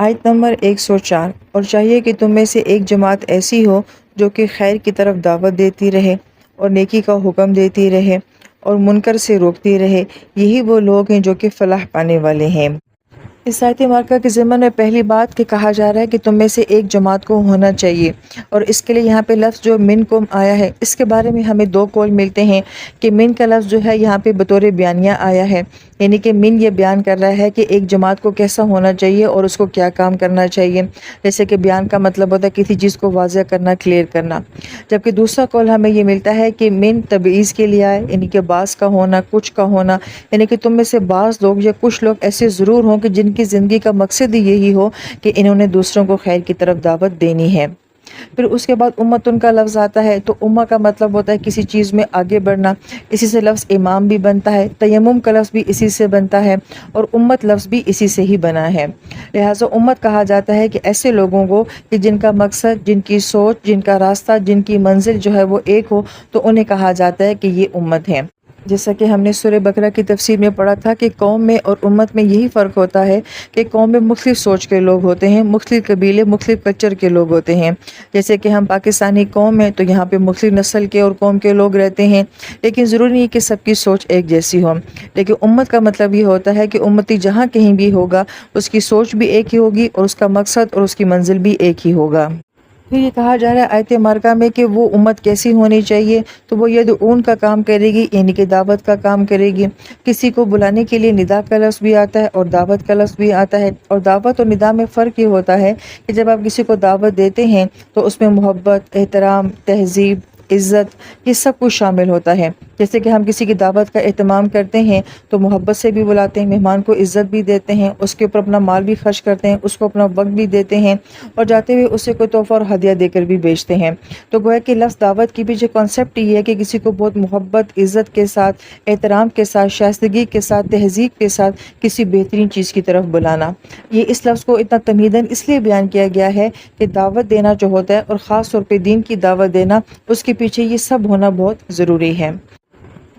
آیت نمبر 104۔ اور چاہیے کہ تم میں سے ایک جماعت ایسی ہو جو کہ خیر کی طرف دعوت دیتی رہے اور نیکی کا حکم دیتی رہے اور منکر سے روکتی رہے، یہی وہ لوگ ہیں جو کہ فلاح پانے والے ہیں۔ اس آیت مبارکہ کے ضمن میں پہلی بات کہ کہا جا رہا ہے کہ تم میں سے ایک جماعت کو ہونا چاہیے، اور اس کے لیے یہاں پہ لفظ جو منکم آیا ہے اس کے بارے میں ہمیں دو قول ملتے ہیں کہ من کا لفظ جو ہے یہاں پہ بطور بیانیہ آیا ہے، یعنی کہ من یہ بیان کر رہا ہے کہ ایک جماعت کو کیسا ہونا چاہیے اور اس کو کیا کام کرنا چاہیے، جیسے کہ بیان کا مطلب ہوتا ہے کسی چیز کو واضح کرنا، کلیئر کرنا۔ جبکہ دوسرا قول ہمیں یہ ملتا ہے کہ من تبعیض کے لیے آئے، یعنی کہ بعض کا ہونا، کچھ کا ہونا، یعنی کہ تم میں سے بعض لوگ یا کچھ لوگ ایسے ضرور ہوں کہ جن کی زندگی کا مقصد ہی یہی ہو کہ انہوں نے دوسروں کو خیر کی طرف دعوت دینی ہے۔ پھر اس کے بعد امتن کا لفظ آتا ہے، تو امہ کا مطلب ہوتا ہے کسی چیز میں آگے بڑھنا، اسی سے لفظ امام بھی بنتا ہے، تیمم کا لفظ بھی اسی سے بنتا ہے، اور امت لفظ بھی اسی سے ہی بنا ہے۔ لہٰذا امت کہا جاتا ہے کہ ایسے لوگوں کو کہ جن کا مقصد، جن کی سوچ، جن کا راستہ، جن کی منزل جو ہے وہ ایک ہو، تو انہیں کہا جاتا ہے کہ یہ امت ہے۔ جیسا کہ ہم نے سورہ بقرہ کی تفسیر میں پڑھا تھا کہ قوم میں اور امت میں یہی فرق ہوتا ہے کہ قوم میں مختلف سوچ کے لوگ ہوتے ہیں، مختلف قبیلے، مختلف کلچر کے لوگ ہوتے ہیں۔ جیسے کہ ہم پاکستانی قوم ہیں تو یہاں پہ مختلف نسل کے اور قوم کے لوگ رہتے ہیں، لیکن ضروری نہیں کہ سب کی سوچ ایک جیسی ہو۔ لیکن امت کا مطلب یہ ہوتا ہے کہ امتی جہاں کہیں بھی ہوگا اس کی سوچ بھی ایک ہی ہوگی اور اس کا مقصد اور اس کی منزل بھی ایک ہی ہوگا۔ پھر یہ کہا جا رہا ہے آیت مبارکہ میں کہ وہ امت کیسی ہونی چاہیے، تو وہ یدعون کا کام کرے گی، یعنی کہ دعوت کا کام کرے گی۔ کسی کو بلانے کے لیے ندا کا لفظ بھی آتا ہے اور دعوت کا لفظ بھی آتا ہے، اور دعوت اور ندا میں فرق یہ ہوتا ہے کہ جب آپ کسی کو دعوت دیتے ہیں تو اس میں محبت، احترام، تہذیب، عزت، یہ سب کچھ شامل ہوتا ہے۔ جیسے کہ ہم کسی کی دعوت کا اہتمام کرتے ہیں تو محبت سے بھی بلاتے ہیں، مہمان کو عزت بھی دیتے ہیں، اس کے اوپر اپنا مال بھی خرچ کرتے ہیں، اس کو اپنا وقت بھی دیتے ہیں، اور جاتے ہوئے اسے کوئی تحفہ اور ہدیہ دے کر بھی بیچتے ہیں۔ تو گویا کہ لفظ دعوت کی پیچھے کانسیپٹ یہ ہے کہ کسی کو بہت محبت، عزت کے ساتھ، احترام کے ساتھ، شائستگی کے ساتھ، تہذیب کے ساتھ کسی بہترین چیز کی طرف بلانا۔ یہ اس لفظ کو اتنا تمیداً اس لیے بیان کیا گیا ہے کہ دعوت دینا جو ہوتا ہے، اور خاص طور پہ دین کی دعوت دینا، اس کے پیچھے یہ سب ہونا بہت ضروری ہے۔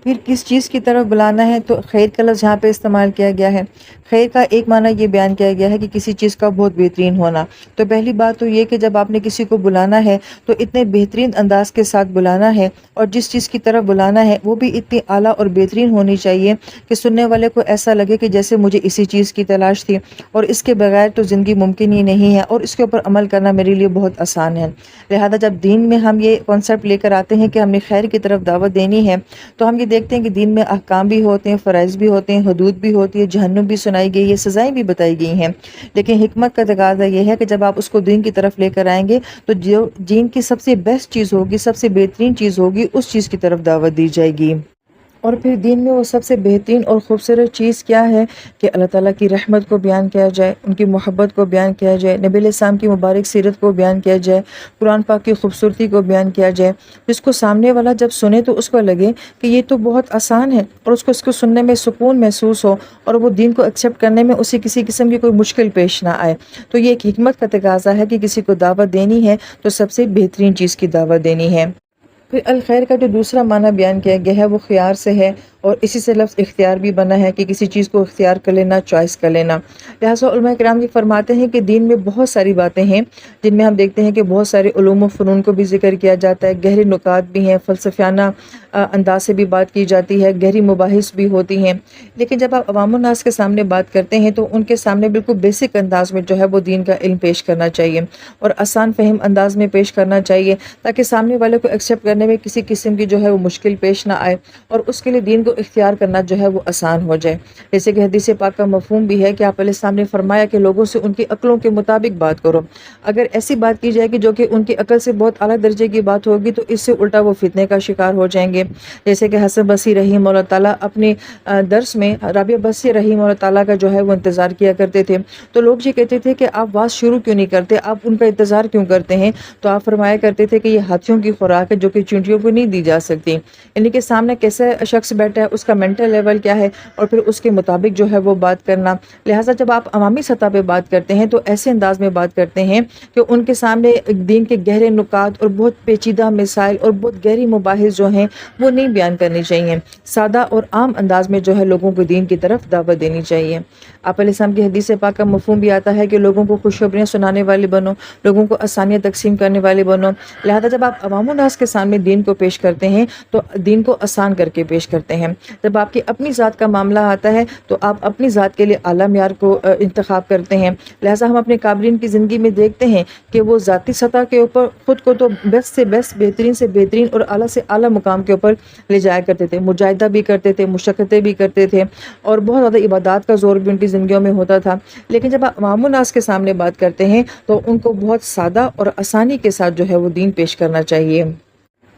پھر کس چیز کی طرف بلانا ہے، تو خیر کا لفظ یہاں پہ استعمال کیا گیا ہے۔ خیر کا ایک معنی یہ بیان کیا گیا ہے کہ کسی چیز کا بہت بہترین ہونا۔ تو پہلی بات تو یہ کہ جب آپ نے کسی کو بلانا ہے تو اتنے بہترین انداز کے ساتھ بلانا ہے، اور جس چیز کی طرف بلانا ہے وہ بھی اتنی اعلیٰ اور بہترین ہونی چاہیے کہ سننے والے کو ایسا لگے کہ جیسے مجھے اسی چیز کی تلاش تھی، اور اس کے بغیر تو زندگی ممکن ہی نہیں ہے، اور اس کے اوپر عمل کرنا میرے لیے بہت آسان ہے۔ لہذا جب دین میں ہم یہ کانسیپٹ لے کر آتے ہیں کہ ہم نے خیر کی طرف دعوت دینی ہے، تو ہم یہ دیکھتے ہیں کہ دین میں احکام بھی ہوتے ہیں، فرائض بھی ہوتے ہیں، حدود بھی ہوتی ہے، جہنم بھی سنائی گئی ہے، سزائیں بھی بتائی گئی ہیں۔ لیکن حکمت کا تقاضا یہ ہے کہ جب آپ اس کو دین کی طرف لے کر آئیں گے تو جو دین کی سب سے بیسٹ چیز ہوگی، سب سے بہترین چیز ہوگی، اس چیز کی طرف دعوت دی جائے گی۔ اور پھر دین میں وہ سب سے بہترین اور خوبصورت چیز کیا ہے کہ اللہ تعالیٰ کی رحمت کو بیان کیا جائے، ان کی محبت کو بیان کیا جائے، نبی علیہ السلام کی مبارک سیرت کو بیان کیا جائے، قرآن پاک کی خوبصورتی کو بیان کیا جائے، جس کو سامنے والا جب سنے تو اس کو لگے کہ یہ تو بہت آسان ہے، اور اس کو سننے میں سکون محسوس ہو، اور وہ دین کو ایکسیپٹ کرنے میں اسے کسی قسم کی کوئی مشکل پیش نہ آئے۔ تو یہ ایک حکمت کا تقاضا ہے کہ کسی کو دعوت دینی ہے تو سب سے بہترین چیز کی دعوت دینی ہے۔ پھر الخیر کا جو دوسرا معنی بیان کیا گیا ہے وہ خیار سے ہے، اور اسی سے لفظ اختیار بھی بنا ہے کہ کسی چیز کو اختیار کر لینا، چوائس کر لینا۔ لہٰذا علماء کرام یہ فرماتے ہیں کہ دین میں بہت ساری باتیں ہیں جن میں ہم دیکھتے ہیں کہ بہت سارے علوم و فنون کو بھی ذکر کیا جاتا ہے، گہرے نکات بھی ہیں، فلسفیانہ انداز سے بھی بات کی جاتی ہے، گہری مباحث بھی ہوتی ہیں۔ لیکن جب آپ عوام الناس کے سامنے بات کرتے ہیں تو ان کے سامنے بالکل بیسک انداز میں جو ہے وہ دین کا علم پیش کرنا چاہیے، اور آسان فہم انداز میں پیش کرنا چاہیے، تاکہ سامنے والے کو ایکسیپٹ کرنے میں کسی قسم کی جو ہے وہ مشکل پیش نہ آئے، اور اس کے لیے دین کو اختیار کرنا جو ہے وہ آسان ہو جائے۔ جیسے کہ حدیث پاک کا مفہوم بھی ہے کہ آپ علیہ السلام نے فرمایا کہ لوگوں سے ان کی عقلوں کے مطابق بات کرو۔ اگر ایسی بات کی جائے گی جو کہ ان کی عقل سے بہت اعلیٰ درجے کی بات ہوگی تو اس سے الٹا وہ فتنے کا شکار ہو جائیں گے۔ جیسے کہ حسن بصری رحمہ اللہ تعالیٰ اپنے درس میں رابعہ بصری رحمہ اللہ تعالیٰ کا جو ہے وہ انتظار کیا کرتے تھے، تو لوگ یہ کہتے تھے کہ آپ بات شروع کیوں نہیں کرتے، آپ ان کا انتظار کیوں کرتے ہیں؟ تو آپ فرمایا کرتے تھے کہ یہ ہاتھیوں کی خوراک ہے جو کہ اپرچونٹیوں کو نہیں دی جا سکتی، یعنی کہ سامنے کیسا شخص بیٹھا ہے، اس کا مینٹل لیول کیا ہے، اور پھر اس کے مطابق جو ہے وہ بات کرنا۔ لہٰذا جب آپ عوامی سطح پہ بات کرتے ہیں تو ایسے انداز میں بات کرتے ہیں کہ ان کے سامنے دین کے گہرے نکات اور بہت پیچیدہ مسائل اور بہت گہری مباحث جو ہیں وہ نہیں بیان کرنی چاہیے۔ سادہ اور عام انداز میں جو ہے لوگوں کو دین کی طرف دعوت دینی چاہیے۔ آپ علیہ السلام کی حدیث پاک کا مفہوم بھی آتا ہے کہ لوگوں کو خوشخبریاں سنانے والے بنو، لوگوں کو آسانیاں تقسیم کرنے والے بنو۔ لہذا جب آپ عوام الناس کے سامنے دین کو پیش کرتے ہیں تو دین کو آسان کر کے پیش کرتے ہیں۔ جب آپ کی اپنی ذات کا معاملہ آتا ہے تو آپ اپنی ذات کے لیے اعلیٰ معیار کو انتخاب کرتے ہیں۔ لہذا ہم اپنے قابلین کی زندگی میں دیکھتے ہیں کہ وہ ذاتی سطح کے اوپر خود کو تو بیسٹ سے بیسٹ، بہترین سے بہترین اور اعلیٰ سے اعلیٰ مقام کے اوپر لے جایا کرتے تھے، مجاہدہ بھی کرتے تھے، مشقتیں بھی کرتے تھے، اور بہت زیادہ عبادات کا زور بھی ان کی زندگیوں میں ہوتا تھا۔ لیکن جب آپ عوام الناس کے سامنے بات کرتے ہیں تو ان کو بہت سادہ اور آسانی کے ساتھ جو ہے وہ دین پیش کرنا چاہیے۔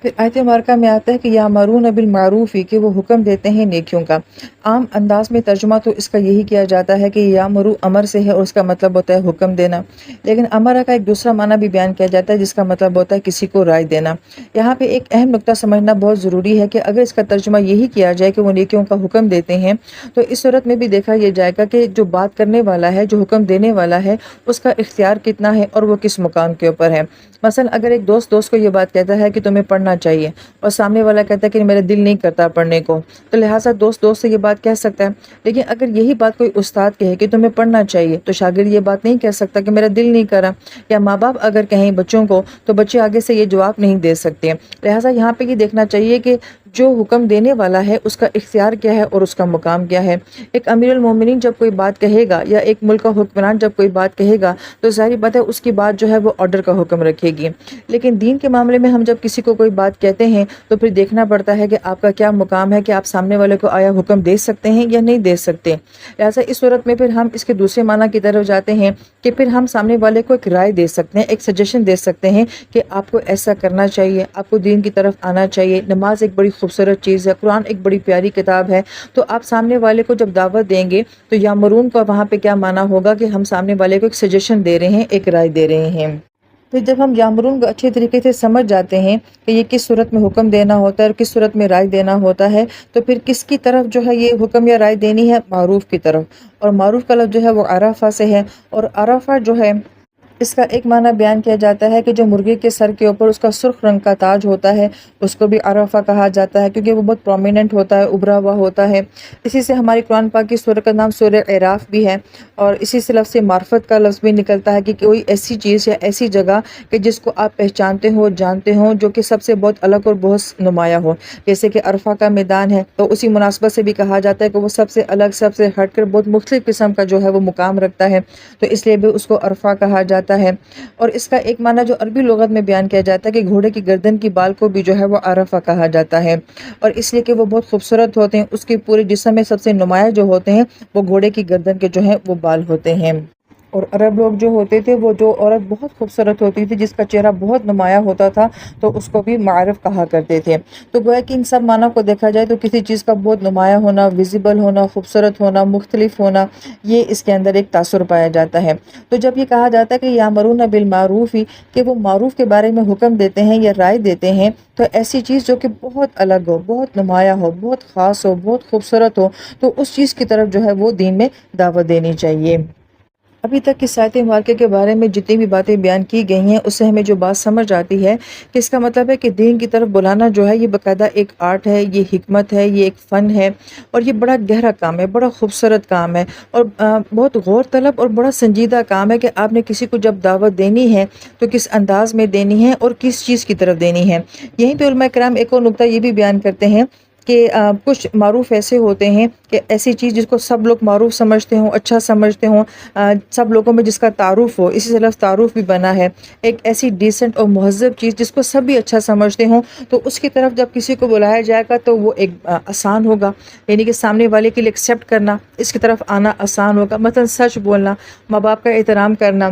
پھر آیت مبارکہ میں آتا ہے کہ یامرون بالمعروف، کہ وہ حکم دیتے ہیں نیکیوں کا۔ عام انداز میں ترجمہ تو اس کا یہی کیا جاتا ہے کہ یامرو امر سے ہے اور اس کا مطلب ہوتا ہے حکم دینا، لیکن امرہ کا ایک دوسرا معنی بھی بیان کیا جاتا ہے جس کا مطلب ہوتا ہے کسی کو رائے دینا۔ یہاں پہ ایک اہم نقطہ سمجھنا بہت ضروری ہے کہ اگر اس کا ترجمہ یہی کیا جائے کہ وہ نیکیوں کا حکم دیتے ہیں تو اس صورت میں بھی دیکھا یہ جائے گا کہ جو بات کرنے والا ہے، جو حکم دینے والا ہے، اس کا اختیار کتنا ہے اور وہ کس مقام کے اوپر ہے۔ مثلا اگر ایک دوست کو یہ بات کہتا ہے کہ تمہیں پڑھنا چاہیے اور سامنے والا کہتا ہے کہ میرا دل نہیں کرتا پڑھنے کو، تو لہٰذا دوست سے یہ بات کہہ سکتا ہے۔ لیکن اگر یہی بات کوئی استاد کہے کہ تمہیں پڑھنا چاہیے تو شاگرد یہ بات نہیں کہہ سکتا کہ میرا دل نہیں کرا، یا ماں باپ اگر کہیں بچوں کو تو بچے آگے سے یہ جواب نہیں دے سکتے۔ لہٰذا یہاں پہ یہ دیکھنا چاہیے کہ جو حکم دینے والا ہے اس کا اختیار کیا ہے اور اس کا مقام کیا ہے۔ ایک امیر المومنین جب کوئی بات کہے گا یا ایک ملک کا حکمران جب کوئی بات کہے گا تو ظاہری بات ہے اس کی بات جو ہے وہ آرڈر کا حکم رکھے گی۔ لیکن دین کے معاملے میں ہم جب کسی کو کوئی بات کہتے ہیں تو پھر دیکھنا پڑتا ہے کہ آپ کا کیا مقام ہے، کہ آپ سامنے والے کو آیا حکم دے سکتے ہیں یا نہیں دے سکتے۔ لہٰذا اس صورت میں پھر ہم اس کے دوسرے معنی کی طرف جاتے ہیں کہ پھر ہم سامنے والے کو ایک رائے دے سکتے ہیں، ایک سجیشن دے سکتے ہیں کہ آپ کو ایسا کرنا چاہیے، آپ کو دین کی طرف آنا چاہیے۔ نماز ایک بڑی خوبصورت چیز ہے، قرآن ایک بڑی پیاری کتاب ہے، تو آپ سامنے والے کو جب دعوت دیں گے تو یامرون کا وہاں پہ کیا معنی ہوگا کہ ہم سامنے والے کو ایک سجیشن دے رہے ہیں، ایک رائے دے رہے ہیں۔ پھر جب ہم یامرون کو اچھے طریقے سے سمجھ جاتے ہیں کہ یہ کس صورت میں حکم دینا ہوتا ہے اور کس صورت میں رائے دینا ہوتا ہے، تو پھر کس کی طرف جو ہے یہ حکم یا رائے دینی ہے؟ معروف کی طرف۔ اور معروف کا لفظ جو ہے وہ عرفہ سے ہے، اور عرفہ جو ہے اس کا ایک معنی بیان کیا جاتا ہے کہ جو مرغے کے سر کے اوپر اس کا سرخ رنگ کا تاج ہوتا ہے اس کو بھی عرفہ کہا جاتا ہے، کیونکہ وہ بہت پرومیننٹ ہوتا ہے، ابھرا ہوا ہوتا ہے۔ اسی سے ہماری قرآن پاک کی سورہ کا نام سورہ اعراف بھی ہے، اور اسی سے لفظ معرفت کا لفظ بھی نکلتا ہے کہ کوئی ایسی چیز یا ایسی جگہ کہ جس کو آپ پہچانتے ہو، جانتے ہوں، جو کہ سب سے بہت الگ اور بہت نمایاں ہو، جیسے کہ عرفہ کا میدان ہے تو اسی مناسبت سے بھی کہا جاتا ہے کہ وہ سب سے الگ، سب سے ہٹ کر بہت مختلف قسم کا جو ہے وہ مقام رکھتا ہے، تو اس لیے بھی اس کو عرفہ کہا جاتا ہے۔ اور اس کا ایک معنی جو عربی لغت میں بیان کیا جاتا ہے کہ گھوڑے کی گردن کی بال کو بھی جو ہے وہ عرفہ کہا جاتا ہے، اور اس لیے کہ وہ بہت خوبصورت ہوتے ہیں، اس کے پورے جسم میں سب سے نمایاں جو ہوتے ہیں وہ گھوڑے کی گردن کے جو ہیں وہ بال ہوتے ہیں۔ اور عرب لوگ جو ہوتے تھے وہ جو عورت بہت خوبصورت ہوتی تھی، جس کا چہرہ بہت نمایاں ہوتا تھا، تو اس کو بھی معرف کہا کرتے تھے۔ تو گویا کہ ان سب معنی کو دیکھا جائے تو کسی چیز کا بہت نمایاں ہونا، ویزیبل ہونا، خوبصورت ہونا، مختلف ہونا، یہ اس کے اندر ایک تاثر پایا جاتا ہے۔ تو جب یہ کہا جاتا ہے کہ یامرون بالمعروف، کہ وہ معروف کے بارے میں حکم دیتے ہیں یا رائے دیتے ہیں، تو ایسی چیز جو کہ بہت الگ ہو، بہت نمایاں ہو، بہت خاص ہو، بہت خوبصورت ہو، تو اس چیز کی طرف جو ہے وہ دین میں دعوت دینی چاہیے۔ ابھی تک کی آیت مبارکہ کے بارے میں جتنی بھی باتیں بیان کی گئی ہیں اس سے ہمیں جو بات سمجھ آتی ہے کہ اس کا مطلب ہے کہ دین کی طرف بلانا جو ہے یہ باقاعدہ ایک آرٹ ہے، یہ حکمت ہے، یہ ایک فن ہے، اور یہ بڑا گہرا کام ہے، بڑا خوبصورت کام ہے، اور بہت غور طلب اور بڑا سنجیدہ کام ہے کہ آپ نے کسی کو جب دعوت دینی ہے تو کس انداز میں دینی ہے اور کس چیز کی طرف دینی ہے۔ یہیں پہ علماء کرام ایک اور نقطہ یہ بھی بیان کرتے ہیں کہ کچھ معروف ایسے ہوتے ہیں کہ ایسی چیز جس کو سب لوگ معروف سمجھتے ہوں، اچھا سمجھتے ہوں، سب لوگوں میں جس کا تعارف ہو، اسی سے لفظ تعارف بھی بنا ہے، ایک ایسی ڈیسنٹ اور مہذب چیز جس کو سب بھی اچھا سمجھتے ہوں، تو اس کی طرف جب کسی کو بلایا جائے گا تو وہ ایک آسان ہوگا، یعنی کہ سامنے والے کے لیے ایکسیپٹ کرنا، اس کی طرف آنا آسان ہوگا۔ مثلا سچ بولنا، ماں باپ کا احترام کرنا،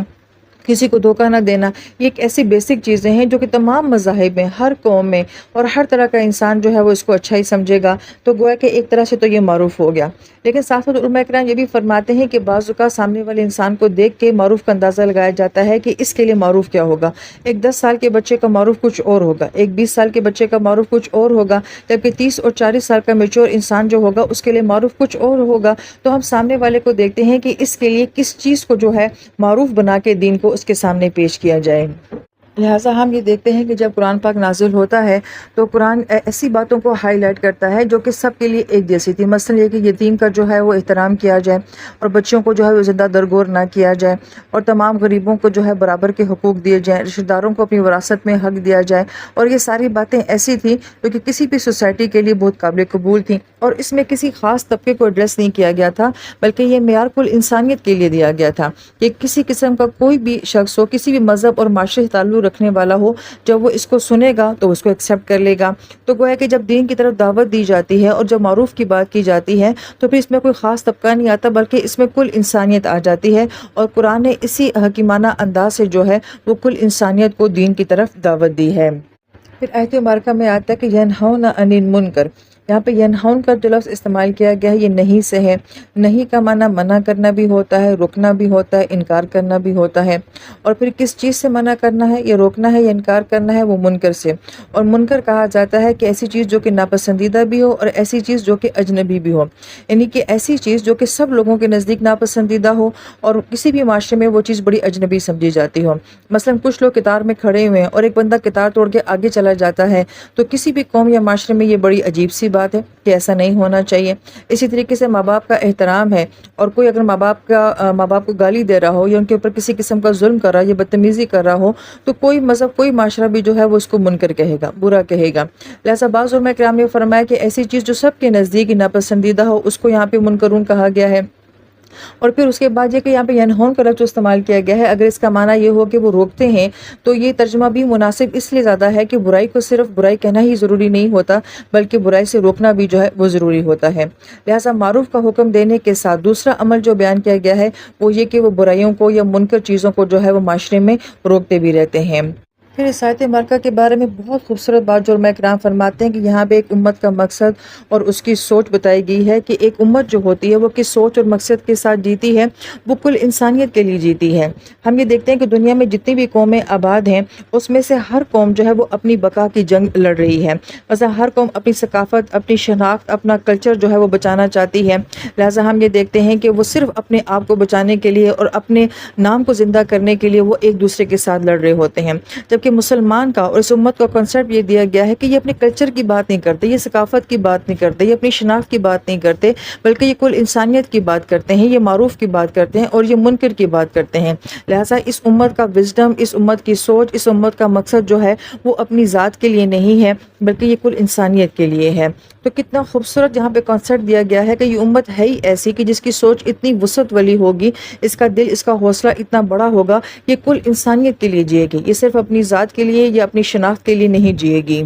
کسی کو دھوکہ نہ دینا، یہ ایک ایسی بیسک چیزیں ہیں جو کہ تمام مذاہب میں، ہر قوم میں اور ہر طرح کا انسان جو ہے وہ اس کو اچھا ہی سمجھے گا، تو گویا کہ ایک طرح سے تو یہ معروف ہو گیا۔ لیکن ساتھ ساتھ علماء کرام یہ بھی فرماتے ہیں کہ بعض اوقات سامنے والے انسان کو دیکھ کے معروف کا اندازہ لگایا جاتا ہے کہ اس کے لیے معروف کیا ہوگا۔ ایک 10 سال کے بچے کا معروف کچھ اور ہوگا، ایک 20 سال کے بچے کا معروف کچھ اور ہوگا، جبکہ 30 اور 40 سال کا میچور انسان جو ہوگا اس کے لیے معروف کچھ اور ہوگا۔ تو ہم سامنے والے کو دیکھتے ہیں کہ اس کے لیے کس چیز کو جو ہے معروف بنا کے دین کو اس کے سامنے پیش کیا جائے۔ لہٰذا ہم یہ دیکھتے ہیں کہ جب قرآن پاک نازل ہوتا ہے تو قرآن ایسی باتوں کو ہائی لائٹ کرتا ہے جو کہ سب کے لیے ایک جیسی تھی۔ مثلا یہ کہ یتیم کا جو ہے وہ احترام کیا جائے اور بچوں کو جو ہے وہ زندہ درگور نہ کیا جائے، اور تمام غریبوں کو جو ہے برابر کے حقوق دیے جائیں، رشتہ داروں کو اپنی وراثت میں حق دیا جائے، اور یہ ساری باتیں ایسی تھیں جو کہ کسی بھی سوسائٹی کے لیے بہت قابل قبول تھیں، اور اس میں کسی خاص طبقے کو ایڈریس نہیں کیا گیا تھا، بلکہ یہ معیار کل انسانیت کے لیے دیا گیا تھا کہ کسی قسم کا کوئی بھی شخص ہو، کسی بھی مذہب اور معاشرے سے تعلق رکھنے والا ہو، جب وہ اس کو سنے گا تو اس کو ایکسیپٹ کر لے گا۔ تو گویا کہ جب دین کی طرف دعوت دی جاتی ہے اور جب معروف کی بات کی جاتی ہے تو پھر اس میں کوئی خاص طبقہ نہیں آتا، بلکہ اس میں کل انسانیت آ جاتی ہے، اور قرآن نے اسی حکیمانہ انداز سے جو ہے وہ کل انسانیت کو دین کی طرف دعوت دی ہے۔ پھر آیت مبارکہ میں آتا ہے کہ ینہون عن المنکر، یہاں پہ ینہون کا جو لفظ استعمال کیا گیا ہے یہ نہیں سے ہے۔ نہیں کا معنی منع کرنا بھی ہوتا ہے، رکنا بھی ہوتا ہے، انکار کرنا بھی ہوتا ہے۔ اور پھر کس چیز سے منع کرنا ہے یا روکنا ہے یا انکار کرنا ہے؟ وہ منکر سے۔ اور منکر کہا جاتا ہے کہ ایسی چیز جو کہ ناپسندیدہ بھی ہو اور ایسی چیز جو کہ اجنبی بھی ہو، یعنی کہ ایسی چیز جو کہ سب لوگوں کے نزدیک ناپسندیدہ ہو اور کسی بھی معاشرے میں وہ چیز بڑی اجنبی سمجھی جاتی ہو۔ مثلا کچھ لوگ قطار میں کھڑے ہوئے ہیں اور ایک بندہ قطار توڑ کے آگے چلا جاتا ہے، تو کسی بھی قوم یا معاشرے میں یہ بڑی عجیب سی بات ہے کہ ایسا نہیں ہونا چاہیے۔ اسی طریقے سے ماں باپ کا احترام ہے، اور کوئی اگر ماں باپ کو گالی دے رہا ہو یا ان کے اوپر کسی قسم کا ظلم کر رہا ہے یا بدتمیزی کر رہا ہو، تو کوئی مذہب کوئی معاشرہ بھی جو ہے وہ اس کو منکر کہے گا، برا کہے گا۔ لہٰذا بعض علماء کرام نے فرمایا کہ ایسی چیز جو سب کے نزدیک ناپسندیدہ ہو اس کو یہاں پہ منکرون کہا گیا ہے۔ اور پھر اس کے بعد یہ کہ یہاں پہ ینہون کا لفظ استعمال کیا گیا ہے، اگر اس کا معنی یہ ہو کہ وہ روکتے ہیں تو یہ ترجمہ بھی مناسب اس لیے زیادہ ہے کہ برائی کو صرف برائی کہنا ہی ضروری نہیں ہوتا، بلکہ برائی سے روکنا بھی جو ہے وہ ضروری ہوتا ہے۔ لہٰذا معروف کا حکم دینے کے ساتھ دوسرا عمل جو بیان کیا گیا ہے وہ یہ کہ وہ برائیوں کو یا منکر چیزوں کو جو ہے وہ معاشرے میں روکتے بھی رہتے ہیں۔ پھر اس آیت مبارکہ کے بارے میں بہت خوبصورت بات جو علماء کرام فرماتے ہیں کہ یہاں پہ ایک امت کا مقصد اور اس کی سوچ بتائی گئی ہے کہ ایک امت جو ہوتی ہے وہ کس سوچ اور مقصد کے ساتھ جیتی ہے، وہ کل انسانیت کے لیے جیتی ہے۔ ہم یہ دیکھتے ہیں کہ دنیا میں جتنی بھی قومیں آباد ہیں اس میں سے ہر قوم جو ہے وہ اپنی بقا کی جنگ لڑ رہی ہے۔ مثلا ہر قوم اپنی ثقافت، اپنی شناخت، اپنا کلچر جو ہے وہ بچانا چاہتی ہے۔ لہٰذا ہم یہ دیکھتے ہیں کہ وہ صرف اپنے آپ کو بچانے کے لیے اور اپنے نام کو زندہ کرنے کے لیے وہ ایک دوسرے کے ساتھ لڑ رہے ہوتے ہیں، کہ مسلمان کا اور اس امت کا کنسپٹ یہ دیا گیا ہے کہ یہ اپنے کلچر کی بات نہیں کرتے، یہ ثقافت کی بات نہیں کرتے، یہ اپنی شناخت کی بات نہیں کرتے، بلکہ یہ کل انسانیت کی بات کرتے ہیں، یہ معروف کی بات کرتے ہیں اور یہ منکر کی بات کرتے ہیں۔ لہٰذا اس امت کا وزڈم، اس امت کی سوچ، اس امت کا مقصد جو ہے وہ اپنی ذات کے لیے نہیں ہے، بلکہ یہ کل انسانیت کے لیے ہے۔ تو کتنا خوبصورت یہاں پہ کانسیپٹ دیا گیا ہے کہ یہ امت ہے ہی ایسی کہ جس کی سوچ اتنی وسعت والی ہوگی، اس کا دل، اس کا حوصلہ اتنا بڑا ہوگا، یہ کل انسانیت کے لیے جیے گی، یہ صرف اپنی ذات کے لیے یا اپنی شناخت کے لیے نہیں جیے گی۔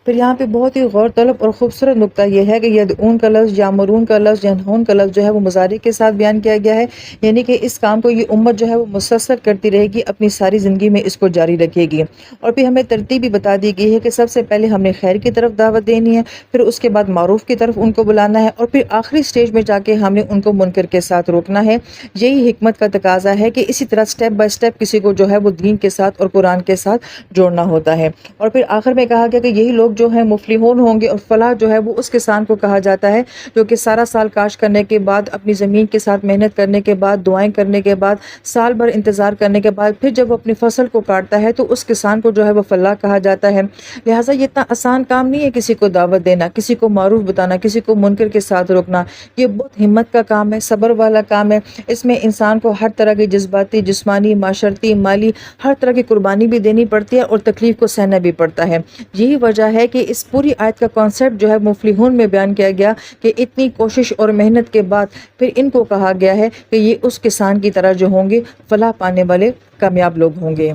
پھر یہاں پہ بہت ہی غور طلب اور خوبصورت نقطہ یہ ہے کہ یدعون کا لفظ، یامرون کا لفظ، ینہون کا لفظ جو ہے وہ مضارع کے ساتھ بیان کیا گیا ہے، یعنی کہ اس کام کو یہ امت جو ہے وہ مسلسل کرتی رہے گی، اپنی ساری زندگی میں اس کو جاری رکھے گی۔ اور پھر ہمیں ترتیب بھی بتا دی گئی ہے کہ سب سے پہلے ہم نے خیر کی طرف دعوت دینی ہے، پھر اس کے بعد معروف کی طرف ان کو بلانا ہے، اور پھر آخری سٹیج میں جا کے ہم نے ان کو منکر کے ساتھ روکنا ہے۔ یہی حکمت کا تقاضا ہے کہ اسی طرح سٹیپ بائی سٹیپ کسی کو جو ہے وہ دین کے ساتھ اور قرآن کے ساتھ جوڑنا ہوتا ہے۔ اور پھر آخر میں کہا گیا کہ یہی لوگ جو ہیں مفلحون ہوں گے، اور فلاح جو ہے وہ اس کسان کو کہا جاتا ہے جو کہ سارا سال کاشت کرنے کے بعد، اپنی زمین کے ساتھ محنت کرنے کے بعد، دعائیں کرنے کے بعد، سال بھر انتظار کرنے کے بعد پھر جب وہ اپنی فصل کو کاٹتا ہے تو اس کسان کو جو ہے وہ فلاح کہا جاتا ہے۔ لہٰذا یہ اتنا آسان کام نہیں ہے کسی کو دعوت دینا، کسی کو معروف بتانا، کسی کو منکر کے ساتھ روکنا، یہ بہت ہمت کا کام ہے، صبر والا کام ہے۔ اس میں انسان کو ہر طرح کی جذباتی، جسمانی، معاشرتی، مالی، ہر طرح کی قربانی بھی دینی پڑتی ہے اور تکلیف کو سہنا بھی پڑتا ہے۔ یہی وجہ ہے کہ اس پوری آیت کا کانسیپٹ جو ہے مفلحون میں بیان کیا گیا کہ اتنی کوشش اور محنت کے بعد پھر ان کو کہا گیا ہے کہ یہ اس کسان کی طرح جو ہوں گے، فلاح پانے والے کامیاب لوگ ہوں گے۔